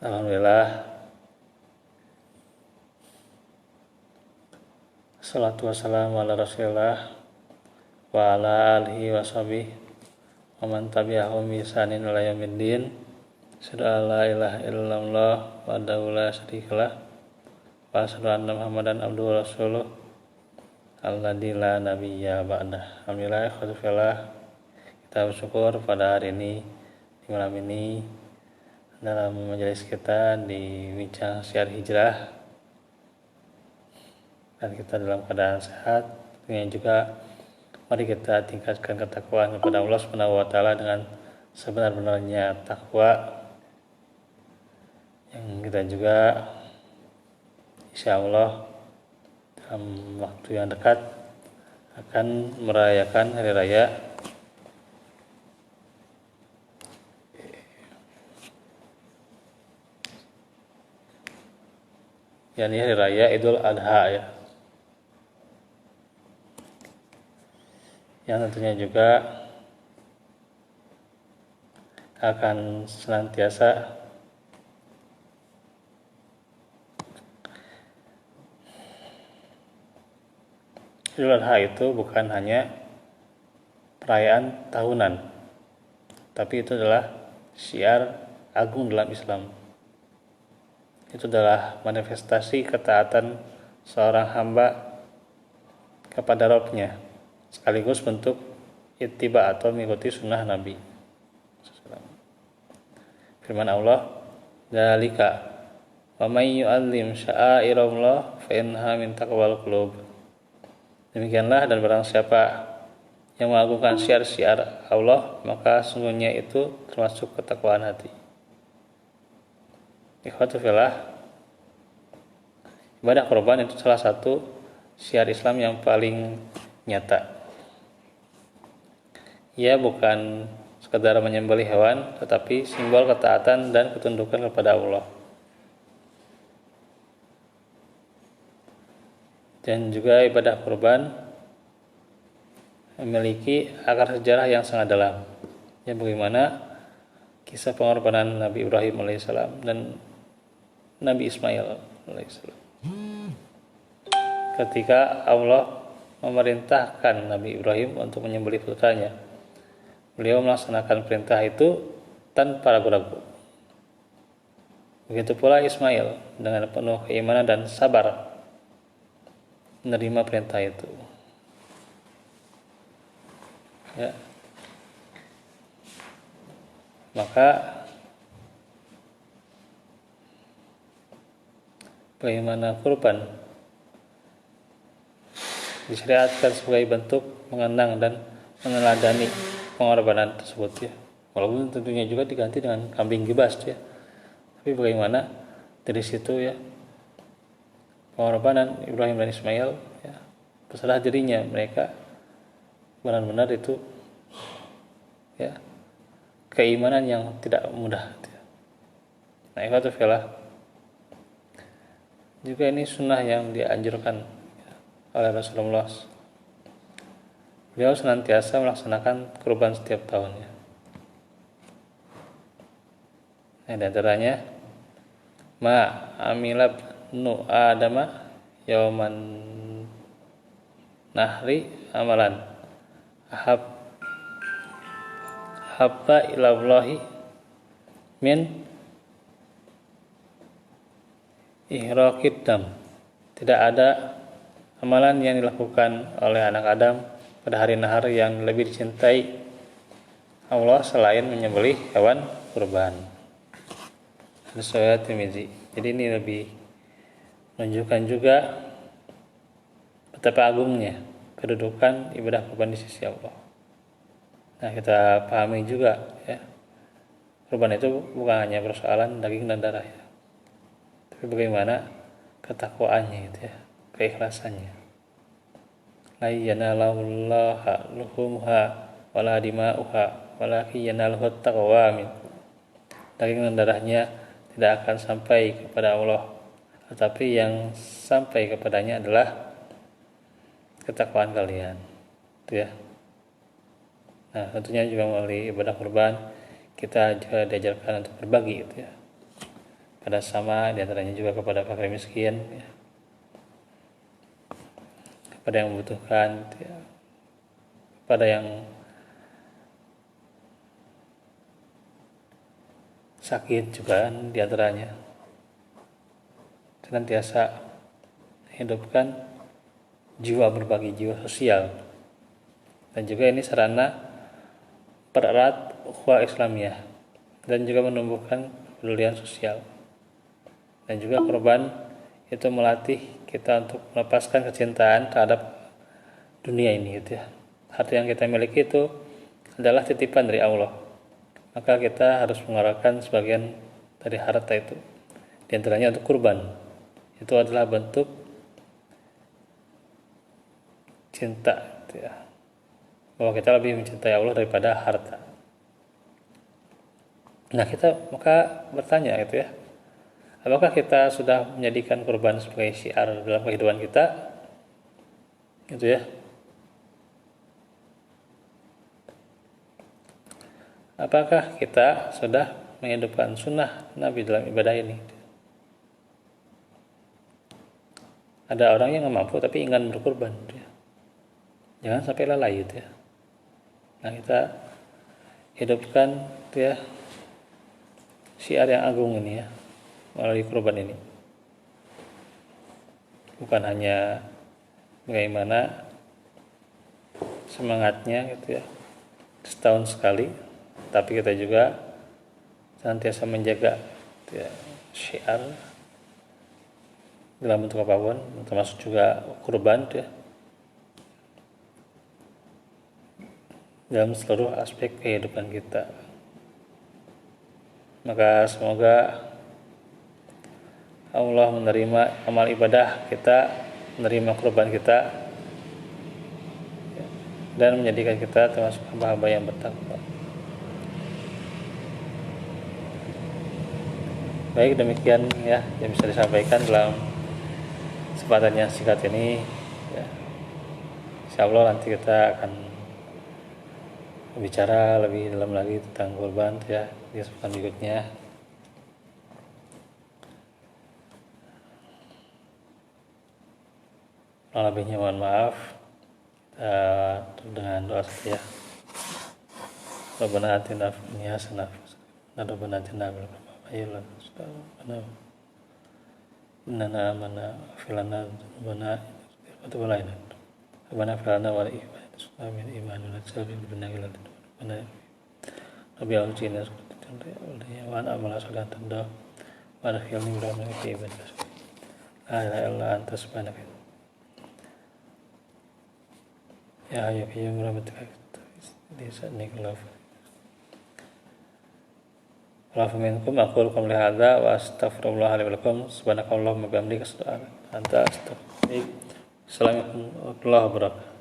Alhamdulillah, salatu wassalamu ala rasulillah wa ala alihi wa sahbihi wa man tabi'ahum bi ihsanin ila yaumiddin. Asyhadu an la ilaha illallah wahdahu la syarikalah wa asyhadu anna Muhammadan abduhu wa rasuluh alladzi la nabiyya ba'dah. Alhamdulillah, kita bersyukur pada hari ini, di malam ini, dalam majelis kita di Bincang Syiar Hijrah, dan kita dalam keadaan sehat. Tentunya juga mari kita tingkatkan ketakwaan kepada Allah Subhanahu wa taala dengan sebenar-benarnya takwa, yang kita juga insya Allah dalam waktu yang dekat akan merayakan hari raya yakni hari raya Idul Adha ya, yang tentunya juga akan senantiasa Idul Adha itu bukan hanya perayaan tahunan, tapi itu adalah syiar agung dalam Islam. Itu adalah manifestasi ketaatan seorang hamba kepada Rabb-nya, sekaligus bentuk ittiba atau mengikuti sunnah Nabi. Firman Allah, "Dzalika wa may yu'azzim sya'airallah fa innaha min taqwal qulub." Demikianlah, dan barang siapa yang mengagungkan syiar-syiar Allah, maka sungguhnya itu termasuk ketakwaan hati. Ikhwatu fillah, ibadah kurban itu salah satu syiar Islam yang paling nyata. Ia bukan sekedar menyembelih hewan, tetapi simbol ketaatan dan ketundukan kepada Allah. Dan juga ibadah kurban memiliki akar sejarah yang sangat dalam. Ya, bagaimana kisah pengorbanan Nabi Ibrahim alaihissalam dan Nabi Ismail alaihissalam. Ketika Allah memerintahkan Nabi Ibrahim untuk menyembelih putranya, beliau melaksanakan perintah itu tanpa ragu-ragu. Begitu pula Ismail dengan penuh keimanan dan sabar menerima perintah itu. Ya. Maka bagaimana kurban disyariatkan sebagai bentuk mengenang dan meneladani pengorbanan tersebut ya. Walaupun tentunya juga diganti dengan kambing gibas ya. Tapi bagaimana dari situ ya, pengorbanan Ibrahim dan Ismail ya, berserah dirinya mereka benar-benar itu ya, keimanan yang tidak mudah ya. Nah, ikhwatu fillah, juga ini sunnah yang dianjurkan oleh Rasulullah. Beliau senantiasa melaksanakan kurban setiap tahunnya. Nah, di antaranya ma amilab nu adama yauman nahri amalan habba ilallahi min ihraqid dam. Tidak ada amalan yang dilakukan oleh anak Adam pada hari nahar yang lebih dicintai Allah selain menyembelih hewan kurban. Riwayat Tirmizi. Jadi ini lebih menunjukkan juga betapa agungnya kedudukan ibadah kurban di sisi Allah. Nah, kita pahami juga ya, kurban itu bukan hanya persoalan daging dan darah ya, tapi bagaimana ketakwaannya itu ya, keikhlasannya. La yanalallaha luhumha wala dima'uha walakin yanaluhu taqwa minkum. Daging dan darahnya tidak akan sampai kepada Allah, tetapi yang sampai kepadanya adalah ketakwaan kalian. Itu ya. Nah, tentunya juga melalui ibadah kurban kita juga diajarkan untuk berbagi gitu ya. kepada sama, diantaranya juga kepada fakir miskin, ya, kepada yang membutuhkan, ya, kepada yang sakit juga diantaranya. Senantiasa hidupkan jiwa berbagi, jiwa sosial, dan juga ini sarana pererat ukhuwah Islamiyah dan juga menumbuhkan kepedulian sosial. Dan juga kurban itu melatih kita untuk melepaskan kecintaan terhadap dunia ini gitu ya. Harta yang kita miliki itu adalah titipan dari Allah, maka kita harus mengeluarkan sebagian dari harta itu, di antaranya untuk kurban. Itu adalah bentuk cinta gitu ya, bahwa kita lebih mencintai Allah daripada harta. Nah, kita maka bertanya gitu ya, apakah kita sudah menjadikan kurban sebagai syiar dalam kehidupan kita? Gitu ya. Apakah kita sudah menghidupkan sunnah Nabi dalam ibadah ini? Ada orang yang nggak mampu tapi ingin berkurban, gitu ya. Jangan sampai lalai gitu ya. Nah, kita hidupkan gitu ya syiar yang agung ini ya, melalui kurban ini. Bukan hanya bagaimana semangatnya gitu ya setahun sekali, tapi kita juga senantiasa menjaga gitu ya, syiar dalam bentuk apapun, termasuk juga kurban gitu ya, dalam seluruh aspek kehidupan kita. Maka semoga Allah menerima amal ibadah kita, menerima kurban kita, dan menjadikan kita termasuk hamba-hamba yang bertakwa. Baik, demikian ya yang bisa disampaikan dalam kesempatan yang singkat ini ya. Insyaallah nanti kita akan bicara lebih dalam lagi tentang kurban ya di kesempatan berikutnya. Lebihnya mohon maaf. Dengan doa saja. Rabbana atina fid dunya hasanah wa rabbana atina fil akhirati hasanah innana amanna filana rabbana taqabbal Rabbana filana wa amin imanuna sabil binagil rabbana rabbi aujina wa ana amala salatan da wa akhirni bi rahmatika ibadah la ilaha illa anta subhanaka ya hayyu qayyum rahmatika disani kelaf Allahu minkum aqulu qawli hadza wa astaghfirullah li wa lakum subhanakallahumma wa bihamdika anta astaghfiruka. Assalamualaikum warahmatullahi wabarakatuh.